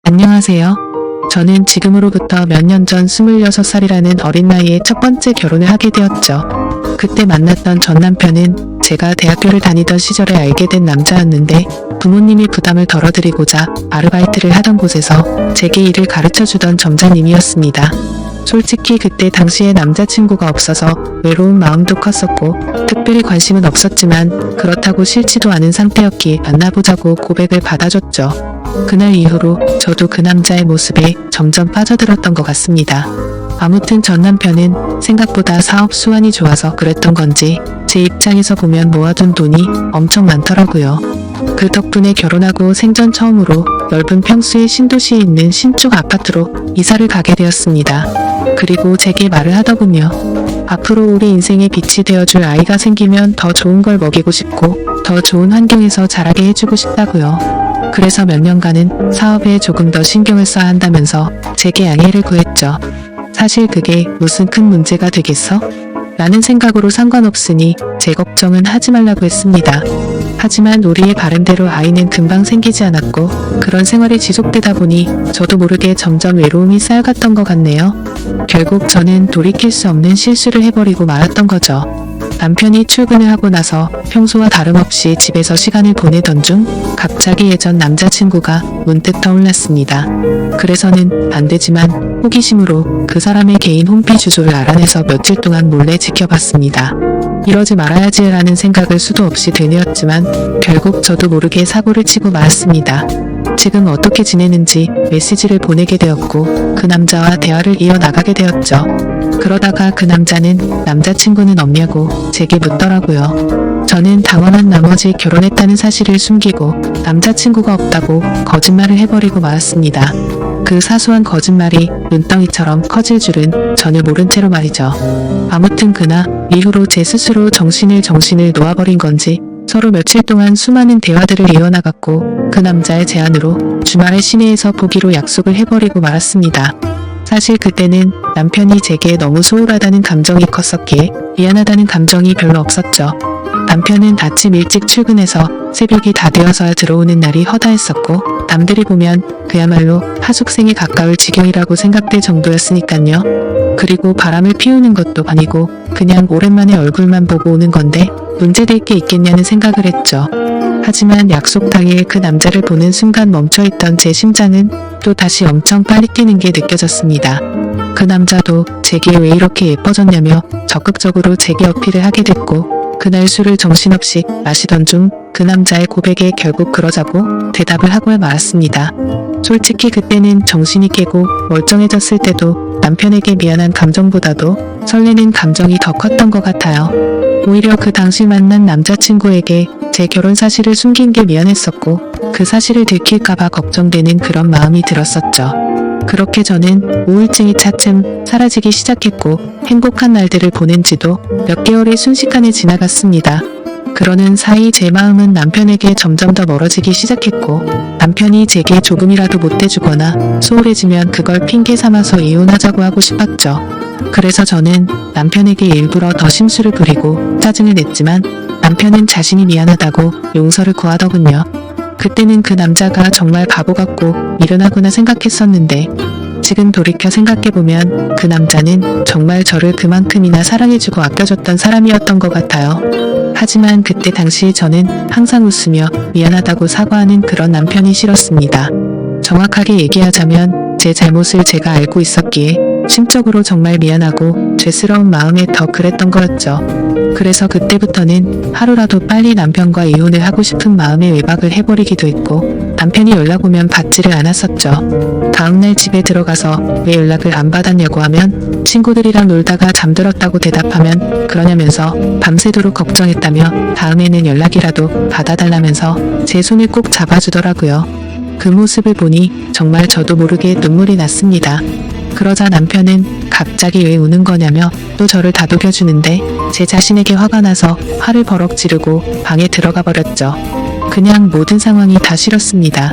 안녕하세요. 저는 지금으로부터 몇 년 전 26살이라는 어린 나이에 첫 번째 결혼을 하게 되었죠. 그때 만났던 전 남편은 제가 대학교를 다니던 시절에 알게 된 남자였는데 부모님이 부담을 덜어드리고자 아르바이트를 하던 곳에서 제게 일을 가르쳐주던 점장님이었습니다. 솔직히 그때 당시에 남자친구가 없어서 외로운 마음도 컸었고 특별히 관심은 없었지만 그렇다고 싫지도 않은 상태였기에 만나보자고 고백을 받아줬죠. 그날 이후로 저도 그 남자의 모습에 점점 빠져들었던 것 같습니다. 아무튼 전 남편은 생각보다 사업 수완이 좋아서 그랬던 건지 제 입장에서 보면 모아둔 돈이 엄청 많더라고요. 그 덕분에 결혼하고 생전 처음으로 넓은 평수의 신도시에 있는 신축 아파트로 이사를 가게 되었습니다. 그리고 제게 말을 하더군요. 앞으로 우리 인생의 빛이 되어줄 아이가 생기면 더 좋은 걸 먹이고 싶고 더 좋은 환경에서 자라게 해주고 싶다고요. 그래서 몇 년간은 사업에 조금 더 신경을 써야 한다면서 제게 양해를 구했죠. 사실 그게 무슨 큰 문제가 되겠어? 라는 생각으로 상관없으니 제 걱정은 하지 말라고 했습니다. 하지만 우리의 바람대로 아이는 금방 생기지 않았고 그런 생활이 지속되다 보니 저도 모르게 점점 외로움이 쌓여갔던 것 같네요. 결국 저는 돌이킬 수 없는 실수를 해버리고 말았던 거죠. 남편이 출근을 하고 나서 평소와 다름없이 집에서 시간을 보내던 중 갑자기 예전 남자친구가 문득 떠올랐습니다. 그래서는 안 되지만 호기심으로 그 사람의 개인 홈피 주소를 알아내서 며칠 동안 몰래 지켜봤습니다. 이러지 말아야지 라는 생각을 수도 없이 되뇌었지만 결국 저도 모르게 사고를 치고 말았습니다. 지금 어떻게 지내는지 메시지를 보내게 되었고 그 남자와 대화를 이어나가게 되었죠. 그러다가 그 남자는 남자친구는 없냐고 제게 묻더라고요. 저는 당황한 나머지 결혼했다는 사실을 숨기고 남자친구가 없다고 거짓말을 해버리고 말았습니다. 그 사소한 거짓말이 눈덩이처럼 커질 줄은 전혀 모른 채로 말이죠. 아무튼 그날 이후로 제 스스로 정신을 놓아버린 건지 서로 며칠 동안 수많은 대화들을 이어나갔고 그 남자의 제안으로 주말에 시내에서 보기로 약속을 해버리고 말았습니다. 사실 그때는 남편이 제게 너무 소홀하다는 감정이 컸었기에 미안하다는 감정이 별로 없었죠. 남편은 아침 일찍 출근해서 새벽이 다 되어서야 들어오는 날이 허다했었고 남들이 보면 그야말로 하숙생에 가까울 지경이라고 생각될 정도였으니깐요. 그리고 바람을 피우는 것도 아니고 그냥 오랜만에 얼굴만 보고 오는 건데 문제될 게 있겠냐는 생각을 했죠. 하지만 약속 당일 그 남자를 보는 순간 멈춰있던 제 심장은 또 다시 엄청 빨리 뛰는 게 느껴졌습니다. 그 남자도 제게 왜 이렇게 예뻐졌냐며 적극적으로 제게 어필을 하게 됐고 그날 술을 정신없이 마시던 중 그 남자의 고백에 결국 그러자고 대답을 하고 말았습니다. 솔직히 그때는 정신이 깨고 멀쩡해졌을 때도 남편에게 미안한 감정보다도 설레는 감정이 더 컸던 것 같아요. 오히려 그 당시 만난 남자친구에게 제 결혼 사실을 숨긴 게 미안했었고 그 사실을 들킬까봐 걱정되는 그런 마음이 들었었죠. 그렇게 저는 우울증이 차츰 사라지기 시작했고 행복한 날들을 보낸 지도 몇 개월이 순식간에 지나갔습니다. 그러는 사이 제 마음은 남편에게 점점 더 멀어지기 시작했고 남편이 제게 조금이라도 못해주거나 소홀해지면 그걸 핑계 삼아서 이혼하자고 하고 싶었죠. 그래서 저는 남편에게 일부러 더 심술을 부리고 짜증을 냈지만 남편은 자신이 미안하다고 용서를 구하더군요. 그때는 그 남자가 정말 바보 같고 미련하구나 생각했었는데 지금 돌이켜 생각해보면 그 남자는 정말 저를 그만큼이나 사랑해주고 아껴줬던 사람이었던 것 같아요. 하지만 그때 당시 저는 항상 웃으며 미안하다고 사과하는 그런 남편이 싫었습니다. 정확하게 얘기하자면 제 잘못을 제가 알고 있었기에 심적으로 정말 미안하고 죄스러운 마음에 더 그랬던 거였죠. 그래서 그때부터는 하루라도 빨리 남편과 이혼을 하고 싶은 마음에 외박을 해버리기도 했고 남편이 연락 오면 받지를 않았었죠. 다음날 집에 들어가서 왜 연락을 안 받았냐고 하면 친구들이랑 놀다가 잠들었다고 대답하면 그러냐면서 밤새도록 걱정했다며 다음에는 연락이라도 받아달라면서 제 손을 꼭 잡아주더라고요. 그 모습을 보니 정말 저도 모르게 눈물이 났습니다. 그러자 남편은 갑자기 왜 우는 거냐며 또 저를 다독여주는데 제 자신에게 화가 나서 화를 버럭 지르고 방에 들어가 버렸죠. 그냥 모든 상황이 다 싫었습니다.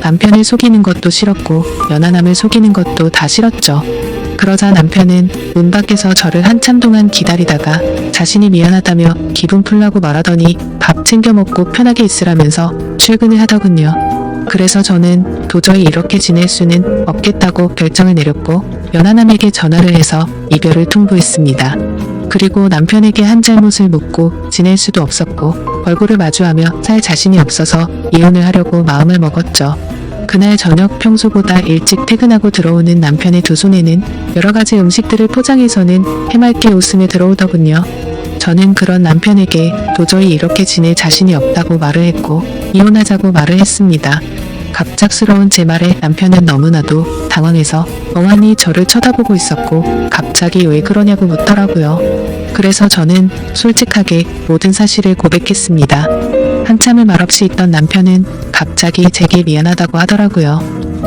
남편을 속이는 것도 싫었고 연하남을 속이는 것도 다 싫었죠. 그러자 남편은 문 밖에서 저를 한참 동안 기다리다가 자신이 미안하다며 기분 풀라고 말하더니 밥 챙겨 먹고 편하게 있으라면서 출근을 하더군요. 그래서 저는 도저히 이렇게 지낼 수는 없겠다고 결정을 내렸고 연하남에게 전화를 해서 이별을 통보했습니다. 그리고 남편에게 한 잘못을 묻고 지낼 수도 없었고 얼굴을 마주하며 살 자신이 없어서 이혼을 하려고 마음을 먹었죠. 그날 저녁 평소보다 일찍 퇴근하고 들어오는 남편의 두 손에는 여러 가지 음식들을 포장해서는 해맑게 웃으며 들어오더군요. 저는 그런 남편에게 도저히 이렇게 지낼 자신이 없다고 말을 했고 이혼하자고 말을 했습니다. 갑작스러운 제 말에 남편은 너무나도 당황해서 멍하니 저를 쳐다보고 있었고 갑자기 왜 그러냐고 묻더라고요. 그래서 저는 솔직하게 모든 사실을 고백했습니다. 한참을 말없이 있던 남편은 갑자기 제게 미안하다고 하더라고요.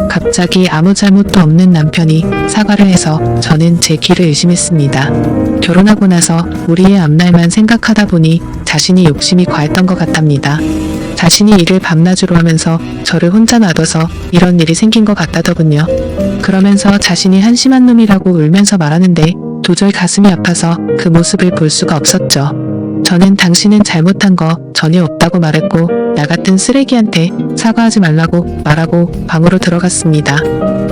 갑자기 아무 잘못도 없는 남편이 사과를 해서 저는 제 귀를 의심했습니다. 결혼하고 나서 우리의 앞날만 생각하다 보니 자신이 욕심이 과했던 것 같답니다. 자신이 일을 밤낮으로 하면서 저를 혼자 놔둬서 이런 일이 생긴 것 같다더군요. 그러면서 자신이 한심한 놈이라고 울면서 말하는데 도저히 가슴이 아파서 그 모습을 볼 수가 없었죠. 저는 당신은 잘못한 거 전혀 없다고 말했고 나 같은 쓰레기한테 사과하지 말라고 말하고 방으로 들어갔습니다.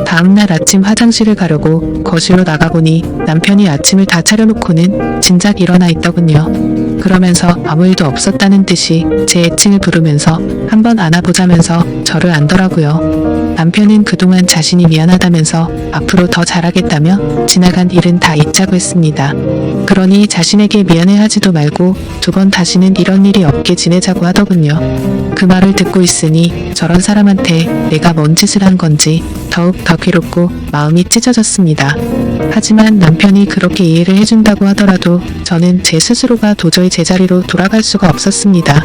다음날 아침 화장실을 가려고 거실로 나가보니 남편이 아침을 다 차려놓고는 진작 일어나 있더군요. 그러면서 아무 일도 없었다는 듯이 제 애칭을 부르면서 한번 안아보자면서 저를 안더라고요. 남편은 그동안 자신이 미안하다면서 앞으로 더 잘하겠다며 지나간 일은 다 잊자고 했습니다. 그러니 자신에게 미안해하지도 말고 두 번 다시는 이런 일이 없게 지내자고 하더군요. 그 말을 듣고 있으니 저런 사람한테 내가 뭔 짓을 한 건지 더욱 더 괴롭고 마음이 찢어졌습니다. 하지만 남편이 그렇게 이해를 해준다고 하더라도 저는 제 스스로가 도저히 제자리로 돌아갈 수가 없었습니다.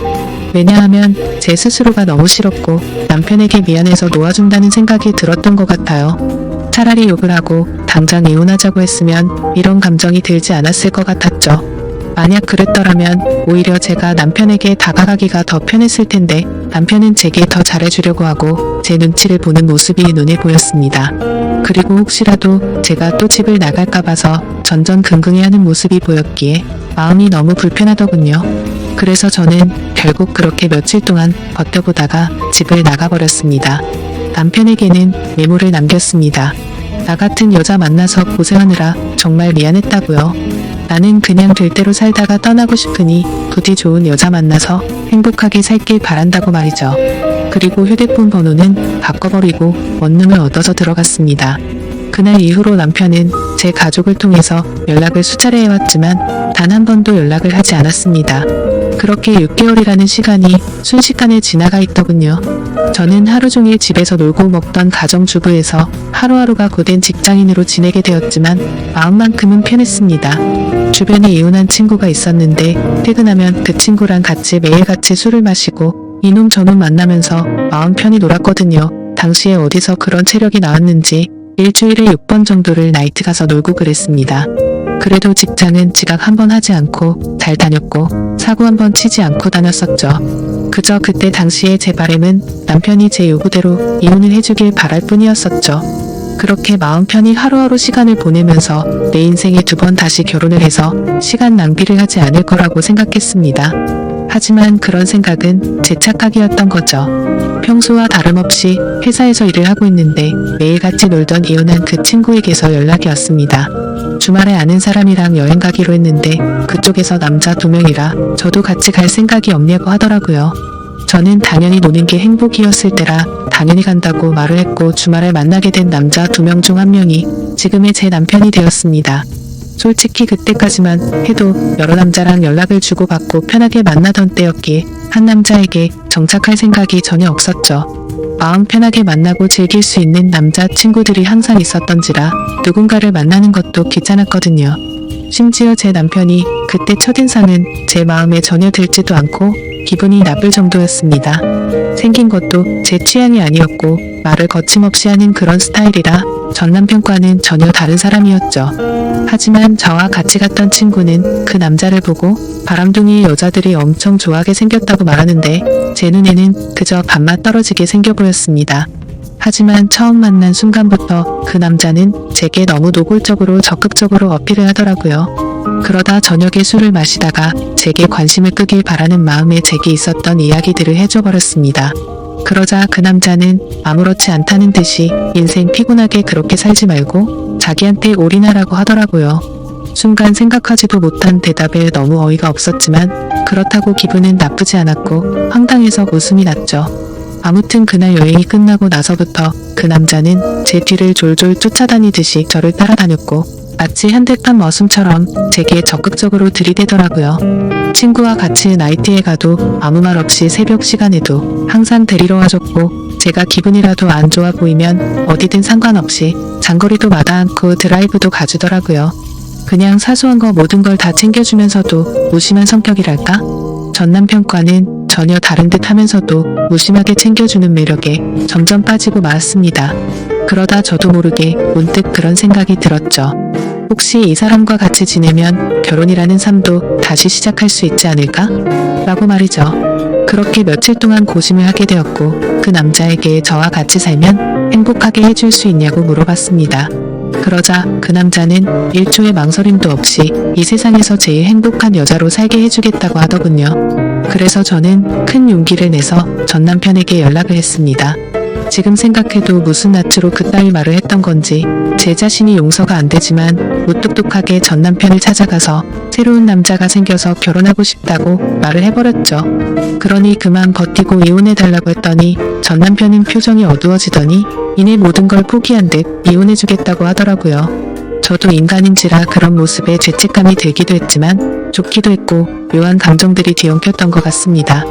왜냐하면 제 스스로가 너무 싫었고 남편에게 미안해서 놓아준다는 생각이 들었던 것 같아요. 차라리 욕을 하고 당장 이혼하자고 했으면 이런 감정이 들지 않았을 것 같았죠. 만약 그랬더라면 오히려 제가 남편에게 다가가기가 더 편했을 텐데 남편은 제게 더 잘해주려고 하고 제 눈치를 보는 모습이 눈에 보였습니다. 그리고 혹시라도 제가 또 집을 나갈까 봐서 전전긍긍해하는 모습이 보였기에 마음이 너무 불편하더군요. 그래서 저는 결국 그렇게 며칠 동안 버텨보다가 집을 나가버렸습니다. 남편에게는 메모를 남겼습니다. 나 같은 여자 만나서 고생하느라 정말 미안했다고요. 나는 그냥 될 대로 살다가 떠나고 싶으니 부디 좋은 여자 만나서 행복하게 살길 바란다고 말이죠. 그리고 휴대폰 번호는 바꿔버리고 원룸을 얻어서 들어갔습니다. 그날 이후로 남편은 제 가족을 통해서 연락을 수차례 해왔지만 단 한 번도 연락을 하지 않았습니다. 그렇게 6개월이라는 시간이 순식간에 지나가 있더군요. 저는 하루 종일 집에서 놀고 먹던 가정주부에서 하루하루가 고된 직장인으로 지내게 되었지만 마음만큼은 편했습니다. 주변에 이혼한 친구가 있었는데 퇴근하면 그 친구랑 같이 매일같이 술을 마시고 이놈 저놈 만나면서 마음 편히 놀았거든요. 당시에 어디서 그런 체력이 나왔는지 일주일에 6번 정도를 나이트 가서 놀고 그랬습니다. 그래도 직장은 지각 한 번 하지 않고 잘 다녔고 사고 한 번 치지 않고 다녔었죠. 그저 그때 당시에 제 바람은 남편이 제 요구대로 이혼을 해주길 바랄 뿐이었었죠. 그렇게 마음 편히 하루하루 시간을 보내면서 내 인생에 두 번 다시 결혼을 해서 시간 낭비를 하지 않을 거라고 생각했습니다. 하지만 그런 생각은 제 착각이었던 거죠. 평소와 다름없이 회사에서 일을 하고 있는데 매일같이 놀던 이혼한 그 친구에게서 연락이 왔습니다. 주말에 아는 사람이랑 여행 가기로 했는데 그쪽에서 남자 2명이라 저도 같이 갈 생각이 없냐고 하더라고요. 저는 당연히 노는 게 행복이었을 때라 당연히 간다고 말을 했고 주말에 만나게 된 남자 2명 중 한 명이 지금의 제 남편이 되었습니다. 솔직히 그때까지만 해도 여러 남자랑 연락을 주고받고 편하게 만나던 때였기에 한 남자에게 정착할 생각이 전혀 없었죠. 마음 편하게 만나고 즐길 수 있는 남자 친구들이 항상 있었던지라 누군가를 만나는 것도 귀찮았거든요. 심지어 제 남편이 그때 첫인상은 제 마음에 전혀 들지도 않고 기분이 나쁠 정도였습니다. 생긴 것도 제 취향이 아니었고 말을 거침없이 하는 그런 스타일이라 전 남편과는 전혀 다른 사람이었죠. 하지만 저와 같이 갔던 친구는 그 남자를 보고 바람둥이 여자들이 엄청 좋아하게 생겼다고 말하는데 제 눈에는 그저 밥맛 떨어지게 생겨 보였습니다. 하지만 처음 만난 순간부터 그 남자는 제게 너무 노골적으로 적극적으로 어필을 하더라고요. 그러다 저녁에 술을 마시다가 제게 관심을 끄길 바라는 마음에 제게 있었던 이야기들을 해줘버렸습니다. 그러자 그 남자는 아무렇지 않다는 듯이 인생 피곤하게 그렇게 살지 말고 자기한테 올인하라고 하더라고요. 순간 생각하지도 못한 대답에 너무 어이가 없었지만 그렇다고 기분은 나쁘지 않았고 황당해서 웃음이 났죠. 아무튼 그날 여행이 끝나고 나서부터 그 남자는 제 뒤를 졸졸 쫓아다니듯이 저를 따라다녔고 마치 현대판 머슴처럼 제게 적극적으로 들이대더라고요. 친구와 같이 나이트에 가도 아무 말 없이 새벽 시간에도 항상 데리러 와줬고 제가 기분이라도 안 좋아 보이면 어디든 상관없이 장거리도 마다 않고 드라이브도 가주더라고요. 그냥 사소한 거 모든 걸 다 챙겨주면서도 무심한 성격이랄까? 전 남편과는 전혀 다른 듯 하면서도 무심하게 챙겨주는 매력에 점점 빠지고 말았습니다. 그러다 저도 모르게 문득 그런 생각이 들었죠. 혹시 이 사람과 같이 지내면 결혼이라는 삶도 다시 시작할 수 있지 않을까? 라고 말이죠. 그렇게 며칠 동안 고심을 하게 되었고 그 남자에게 저와 같이 살면 행복하게 해줄 수 있냐고 물어봤습니다. 그러자 그 남자는 1초의 망설임도 없이 이 세상에서 제일 행복한 여자로 살게 해주겠다고 하더군요. 그래서 저는 큰 용기를 내서 전 남편에게 연락을 했습니다. 지금 생각해도 무슨 낯으로 그따위 말을 했던 건지 제 자신이 용서가 안 되지만 무뚝뚝하게 전 남편을 찾아가서 새로운 남자가 생겨서 결혼하고 싶다고 말을 해버렸죠. 그러니 그만 버티고 이혼해달라고 했더니 전 남편은 표정이 어두워지더니 이내 모든 걸 포기한 듯 이혼해주겠다고 하더라고요. 저도 인간인지라 그런 모습에 죄책감이 들기도 했지만 좋기도 했고 묘한 감정들이 뒤엉켰던 것 같습니다.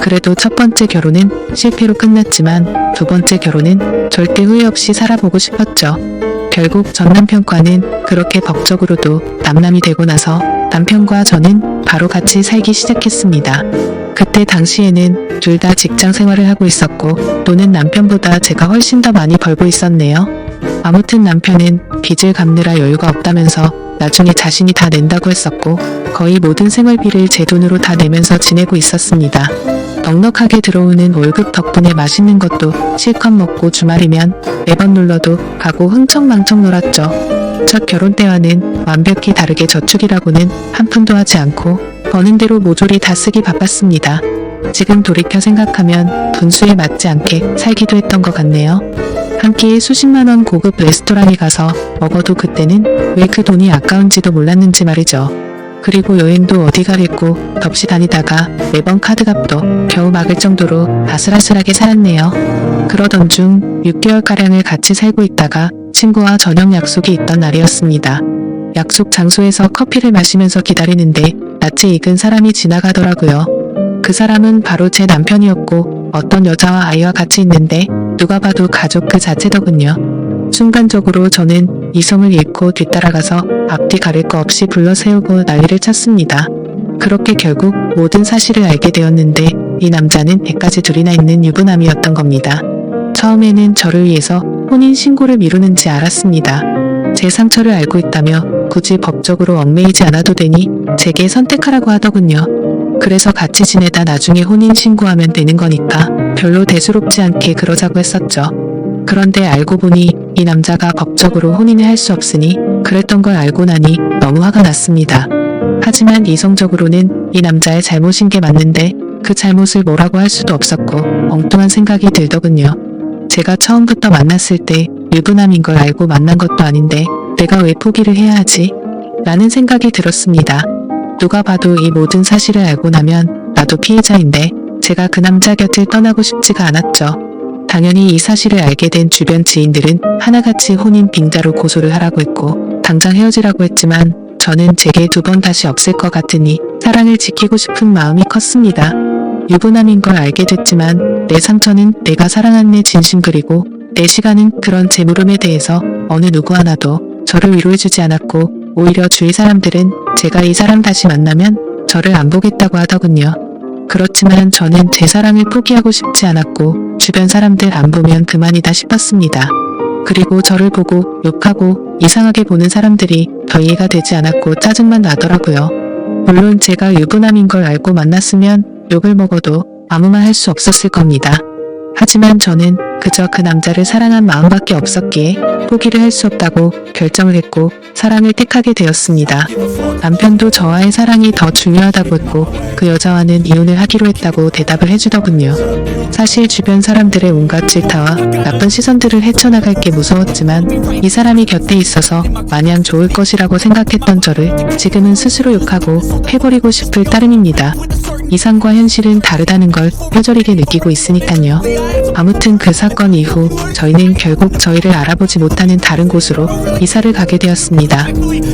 그래도 첫 번째 결혼은 실패로 끝났지만 두 번째 결혼은 절대 후회 없이 살아보고 싶었죠. 결국 전 남편과는 그렇게 법적으로도 남남이 되고 나서 남편과 저는 바로 같이 살기 시작했습니다. 그때 당시에는 둘 다 직장 생활을 하고 있었고 돈은 남편보다 제가 훨씬 더 많이 벌고 있었네요. 아무튼 남편은 빚을 갚느라 여유가 없다면서 나중에 자신이 다 낸다고 했었고 거의 모든 생활비를 제 돈으로 다 내면서 지내고 있었습니다. 넉넉하게 들어오는 월급 덕분에 맛있는 것도 실컷 먹고 주말이면 매번 놀러도 가고 흥청망청 놀았죠. 첫 결혼 때와는 완벽히 다르게 저축이라고는 한 푼도 하지 않고 버는 대로 모조리 다 쓰기 바빴습니다. 지금 돌이켜 생각하면 분수에 맞지 않게 살기도 했던 것 같네요. 한 끼에 수십만원 고급 레스토랑에 가서 먹어도 그때는 왜 그 돈이 아까운지도 몰랐는지 말이죠. 그리고 여행도 어디 가겠고 덥시 다니다가 매번 카드값도 겨우 막을 정도로 아슬아슬하게 살았네요. 그러던 중 6개월가량을 같이 살고 있다가 친구와 저녁 약속이 있던 날이었습니다. 약속 장소에서 커피를 마시면서 기다리는데 낯이 익은 사람이 지나가더라고요. 그 사람은 바로 제 남편이었고 어떤 여자와 아이와 같이 있는데 누가 봐도 가족 그 자체더군요. 순간적으로 저는 이성을 잃고 뒤따라가서 앞뒤 가릴 거 없이 불러세우고 난리를 쳤습니다. 그렇게 결국 모든 사실을 알게 되었는데 이 남자는 100가지 둘이나 있는 유부남이었던 겁니다. 처음에는 저를 위해서 혼인신고를 미루는지 알았습니다. 제 상처를 알고 있다며 굳이 법적으로 얽매이지 않아도 되니 제게 선택하라고 하더군요. 그래서 같이 지내다 나중에 혼인신고하면 되는 거니까 별로 대수롭지 않게 그러자고 했었죠. 그런데 알고 보니 이 남자가 법적으로 혼인을 할 수 없으니 그랬던 걸 알고 나니 너무 화가 났습니다. 하지만 이성적으로는 이 남자의 잘못인 게 맞는데 그 잘못을 뭐라고 할 수도 없었고 엉뚱한 생각이 들더군요. 제가 처음부터 만났을 때 유부남인 걸 알고 만난 것도 아닌데 내가 왜 포기를 해야 하지? 라는 생각이 들었습니다. 누가 봐도 이 모든 사실을 알고 나면 나도 피해자인데 제가 그 남자 곁을 떠나고 싶지가 않았죠. 당연히 이 사실을 알게 된 주변 지인들은 하나같이 혼인 빙자로 고소를 하라고 했고 당장 헤어지라고 했지만 저는 제게 두 번 다시 없을 것 같으니 사랑을 지키고 싶은 마음이 컸습니다. 유부남인 걸 알게 됐지만 내 상처는 내가 사랑한 내 진심 그리고 내 시간은 그런 제 물음에 대해서 어느 누구 하나도 저를 위로해주지 않았고 오히려 주위 사람들은 제가 이 사람 다시 만나면 저를 안 보겠다고 하더군요. 그렇지만 저는 제 사랑을 포기하고 싶지 않았고 주변 사람들 안 보면 그만이다 싶었습니다. 그리고 저를 보고 욕하고 이상하게 보는 사람들이 더 이해가 되지 않았고 짜증만 나더라고요. 물론 제가 유부남인 걸 알고 만났으면 욕을 먹어도 아무 말 할 수 없었을 겁니다. 하지만 저는 그저 그 남자를 사랑한 마음밖에 없었기에 포기를 할 수 없다고 결정을 했고 사랑을 택하게 되었습니다. 남편도 저와의 사랑이 더 중요하다고 했고 그 여자와는 이혼을 하기로 했다고 대답을 해주더군요. 사실 주변 사람들의 온갖 질타와 나쁜 시선들을 헤쳐나갈 게 무서웠지만 이 사람이 곁에 있어서 마냥 좋을 것이라고 생각했던 저를 지금은 스스로 욕하고 해버리고 싶을 따름입니다. 이상과 현실은 다르다는 걸 뼈저리게 느끼고 있으니까요. 아무튼 그 사건 이후 저희는 결국 저희를 알아보지 못하는 다른 곳으로 이사를 가게 되었습니다.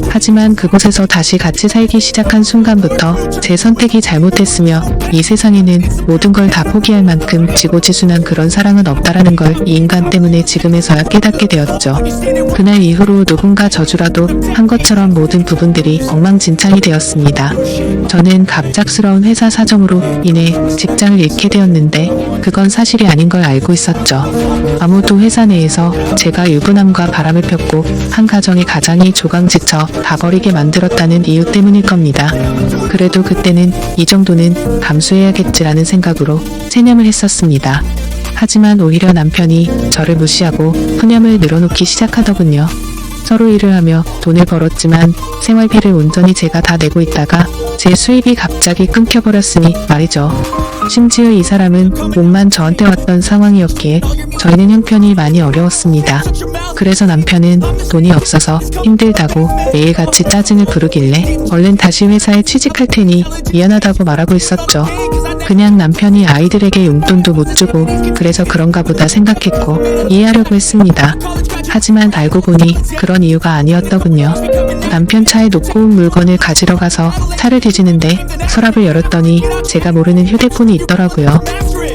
하지만 그곳에서 다시 같이 살기 시작한 순간부터 제 선택이 잘못했으며 이 세상에는 모든 걸 다 포기할 만큼 지고지순한 그런 사랑은 없다라는 걸 이 인간 때문에 지금에서야 깨닫게 되었죠. 그날 이후로 누군가 저주라도 한 것처럼 모든 부분들이 엉망진창이 되었습니다. 저는 갑작스러운 회사 사정으로 인해 직장을 잃게 되었는데 그건 사실이 아닌 걸 알고 있었죠. 아무도 회사 내에서 제가 유부남과 바람을 폈고 한 가정의 가장이 조강지쳐 다 버리게 만들었다는 이유 때문일 겁니다. 그래도 그때는 이 정도는 감수해야겠지라는 생각으로 체념을 했었습니다. 하지만 오히려 남편이 저를 무시하고 푸념을 늘어놓기 시작하더군요. 서로 일을 하며 돈을 벌었지만 생활비를 온전히 제가 다 내고 있다가 제 수입이 갑자기 끊겨버렸으니 말이죠. 심지어 이 사람은 몸만 저한테 왔던 상황이었기에 저희는 형편이 많이 어려웠습니다. 그래서 남편은 돈이 없어서 힘들다고 매일같이 짜증을 부르길래 얼른 다시 회사에 취직할 테니 미안하다고 말하고 있었죠. 그냥 남편이 아이들에게 용돈도 못 주고 그래서 그런가 보다 생각했고 이해하려고 했습니다. 하지만 알고 보니 그런 이유가 아니었더군요. 남편 차에 놓고 온 물건을 가지러 가서 차를 뒤지는데 서랍을 열었더니 제가 모르는 휴대폰이 있더라고요.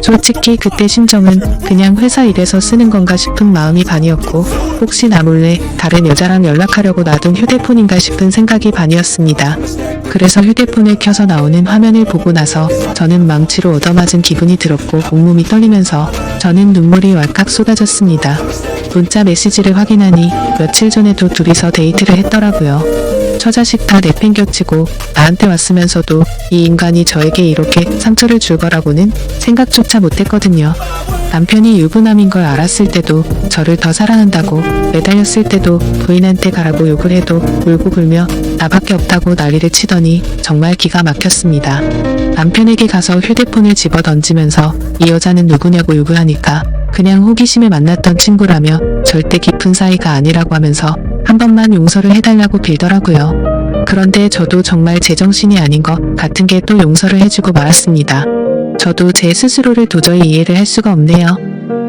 솔직히 그때 심정은 그냥 회사 일에서 쓰는 건가 싶은 마음이 반이었고 혹시 나 몰래 다른 여자랑 연락하려고 놔둔 휴대폰인가 싶은 생각이 반이었습니다. 그래서 휴대폰을 켜서 나오는 화면을 보고 나서 저는 망치로 얻어맞은 기분이 들었고 온몸이 떨리면서 저는 눈물이 왈칵 쏟아졌습니다. 문자 메시지를 확인하니 며칠 전에도 둘이서 데이트를 했더라고요. 처자식 다 내팽겨치고 나한테 왔으면서도 이 인간이 저에게 이렇게 상처를 줄 거라고는 생각조차 못했거든요. 남편이 유부남인 걸 알았을 때도 저를 더 사랑한다고 매달렸을 때도 부인한테 가라고 욕을 해도 울고 불며 나밖에 없다고 난리를 치더니 정말 기가 막혔습니다. 남편에게 가서 휴대폰을 집어 던지면서 이 여자는 누구냐고 욕을 하니까 그냥 호기심에 만났던 친구라며 절대 깊은 사이가 아니라고 하면서 한 번만 용서를 해달라고 빌더라고요. 그런데 저도 정말 제정신이 아닌 것 같은 게 또 용서를 해주고 말았습니다. 저도 제 스스로를 도저히 이해를 할 수가 없네요.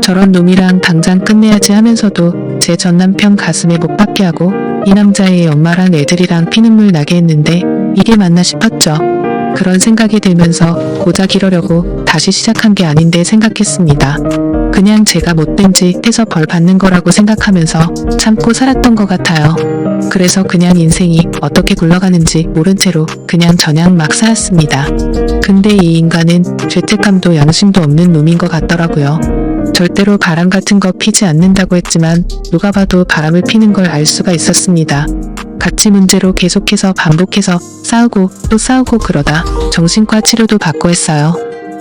저런 놈이랑 당장 끝내야지 하면서도 제 전남편 가슴에 못 박게 하고 이 남자의 엄마랑 애들이랑 피눈물 나게 했는데 이게 맞나 싶었죠. 그런 생각이 들면서 고작 이러려고 다시 시작한 게 아닌데 생각했습니다. 그냥 제가 못된 짓 해서 벌 받는 거라고 생각하면서 참고 살았던 것 같아요. 그래서 그냥 인생이 어떻게 굴러가는지 모른 채로 그냥 막 살았습니다. 근데 이 인간은 죄책감도 양심도 없는 놈인 것 같더라고요. 절대로 바람 같은 거 피지 않는다고 했지만 누가 봐도 바람을 피는 걸 알 수가 있었습니다. 가치 문제로 계속해서 반복해서 싸우고 또 싸우고 그러다 정신과 치료도 받고 했어요.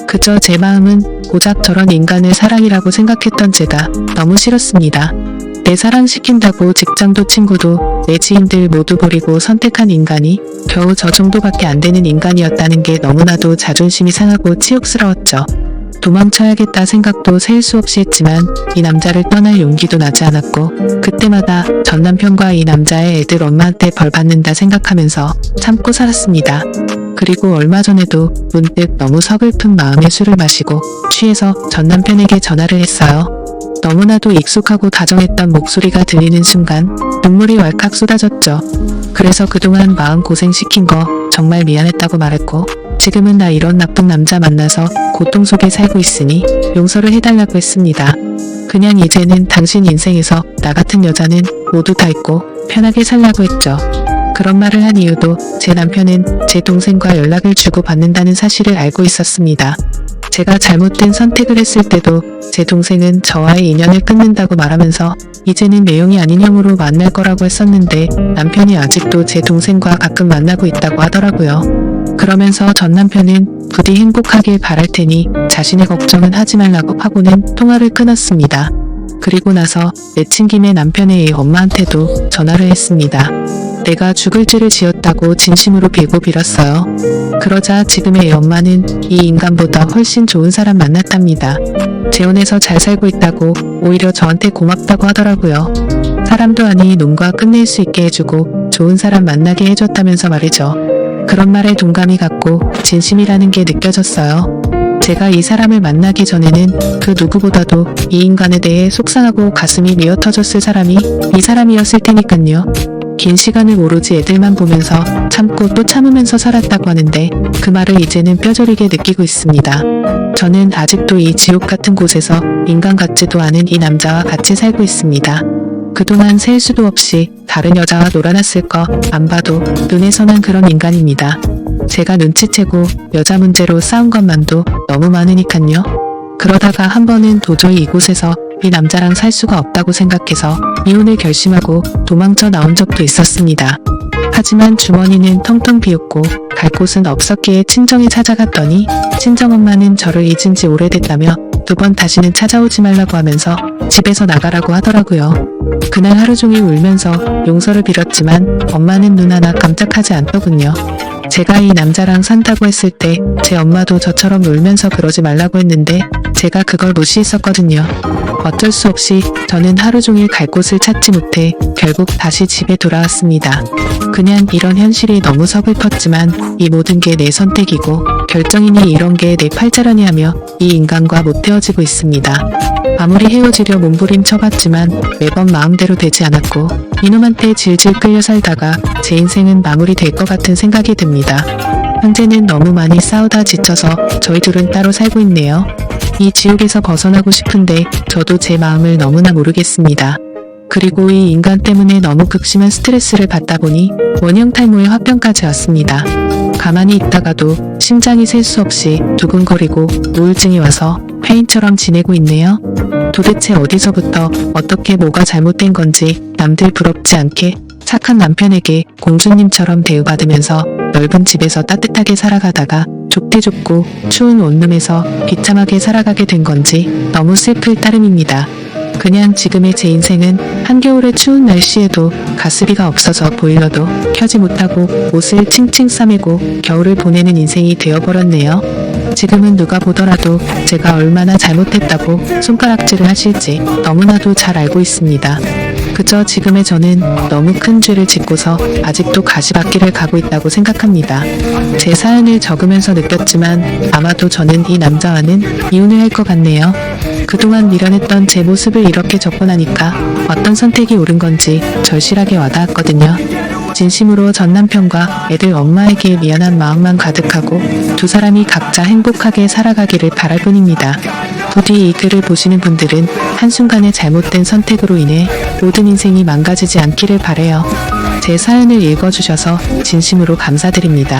그저 제 마음은 고작 저런 인간을 사랑이라고 생각했던 제가 너무 싫었습니다. 내 사랑시킨다고 직장도 친구도 내 지인들 모두 버리고 선택한 인간이 겨우 저 정도밖에 안 되는 인간이었다는 게 너무나도 자존심이 상하고 치욕스러웠죠. 도망쳐야겠다 생각도 셀 수 없이 했지만 이 남자를 떠날 용기도 나지 않았고 그때마다 전 남편과 이 남자의 애들 엄마한테 벌 받는다 생각하면서 참고 살았습니다. 그리고 얼마 전에도 문득 너무 서글픈 마음에 술을 마시고 취해서 전 남편에게 전화를 했어요. 너무나도 익숙하고 다정했던 목소리가 들리는 순간 눈물이 왈칵 쏟아졌죠. 그래서 그동안 마음고생시킨 거 정말 미안했다고 말했고 지금은 나 이런 나쁜 남자 만나서 고통 속에 살고 있으니 용서를 해달라고 했습니다. 그냥 이제는 당신 인생에서 나 같은 여자는 모두 다 있고 편하게 살라고 했죠. 그런 말을 한 이유도 제 남편은 제 동생과 연락을 주고받는다는 사실을 알고 있었습니다. 제가 잘못된 선택을 했을 때도 제 동생은 저와의 인연을 끊는다고 말하면서 이제는 매형이 아닌 형으로 만날 거라고 했었는데 남편이 아직도 제 동생과 가끔 만나고 있다고 하더라고요. 그러면서 전 남편은 부디 행복하길 바랄 테니 자신의 걱정은 하지 말라고 하고는 통화를 끊었습니다. 그리고 나서 내친 김에 남편의 애 엄마한테도 전화를 했습니다. 내가 죽을 죄를 지었다고 진심으로 빌고 빌었어요. 그러자 지금의 애 엄마는 이 인간보다 훨씬 좋은 사람 만났답니다. 재혼해서 잘 살고 있다고 오히려 저한테 고맙다고 하더라고요. 사람도 아니 논과 끝낼 수 있게 해주고 좋은 사람 만나게 해줬다면서 말이죠. 그런 말에 동감이 갔고 진심이라는 게 느껴졌어요. 제가 이 사람을 만나기 전에는 그 누구보다도 이 인간에 대해 속상하고 가슴이 미어 터졌을 사람이 이 사람이었을 테니깐요. 긴 시간을 오로지 애들만 보면서 참고 또 참으면서 살았다고 하는데 그 말을 이제는 뼈저리게 느끼고 있습니다. 저는 아직도 이 지옥 같은 곳에서 인간 같지도 않은 이 남자와 같이 살고 있습니다. 그동안 셀 수도 없이 다른 여자와 놀아났을 거 안 봐도 눈에 선한 그런 인간입니다. 제가 눈치채고 여자 문제로 싸운 것만도 너무 많으니깐요. 그러다가 한 번은 도저히 이곳에서 이 남자랑 살 수가 없다고 생각해서 이혼을 결심하고 도망쳐 나온 적도 있었습니다. 하지만 주머니는 텅텅 비었고 갈 곳은 없었기에 친정에 찾아갔더니 친정엄마는 저를 잊은 지 오래됐다며 두 번 다시는 찾아오지 말라고 하면서 집에서 나가라고 하더라고요. 그날 하루 종일 울면서 용서를 빌었지만 엄마는 눈 하나 깜짝하지 않더군요. 제가 이 남자랑 산다고 했을 때 제 엄마도 저처럼 울면서 그러지 말라고 했는데 제가 그걸 무시했었거든요. 어쩔 수 없이 저는 하루 종일 갈 곳을 찾지 못해 결국 다시 집에 돌아왔습니다. 그냥 이런 현실이 너무 서글펐지만 이 모든 게 내 선택이고 결정이니 이런 게 내 팔자라니 하며 이 인간과 못 헤어지고 있습니다. 아무리 헤어지려 몸부림 쳐봤지만 매번 마음대로 되지 않았고 이놈한테 질질 끌려 살다가 제 인생은 마무리될 것 같은 생각이 듭니다. 현재는 너무 많이 싸우다 지쳐서 저희 둘은 따로 살고 있네요. 이 지옥에서 벗어나고 싶은데 저도 제 마음을 너무나 모르겠습니다. 그리고 이 인간 때문에 너무 극심한 스트레스를 받다 보니 원형 탈모의 화병까지 왔습니다. 가만히 있다가도 심장이 셀 수 없이 두근거리고 우울증이 와서 폐인처럼 지내고 있네요. 도대체 어디서부터 어떻게 뭐가 잘못된 건지 남들 부럽지 않게 착한 남편에게 공주님처럼 대우받으면서 넓은 집에서 따뜻하게 살아가다가 좁디 좁고 추운 원룸에서 비참하게 살아가게 된 건지 너무 슬플 따름입니다. 그냥 지금의 제 인생은 한겨울의 추운 날씨에도 가스비가 없어서 보일러도 켜지 못하고 옷을 칭칭 싸매고 겨울을 보내는 인생이 되어버렸네요. 지금은 누가 보더라도 제가 얼마나 잘못했다고 손가락질을 하실지 너무나도 잘 알고 있습니다. 그저 지금의 저는 너무 큰 죄를 짓고서 아직도 가시밭길을 가고 있다고 생각합니다. 제 사연을 적으면서 느꼈지만 아마도 저는 이 남자와는 이혼을 할 것 같네요. 그동안 미련했던 제 모습을 이렇게 적고 나니까 어떤 선택이 옳은 건지 절실하게 와닿았거든요. 진심으로 전 남편과 애들 엄마에게 미안한 마음만 가득하고 두 사람이 각자 행복하게 살아가기를 바랄 뿐입니다. 부디 이 글을 보시는 분들은 한순간의 잘못된 선택으로 인해 모든 인생이 망가지지 않기를 바라요. 제 사연을 읽어주셔서 진심으로 감사드립니다.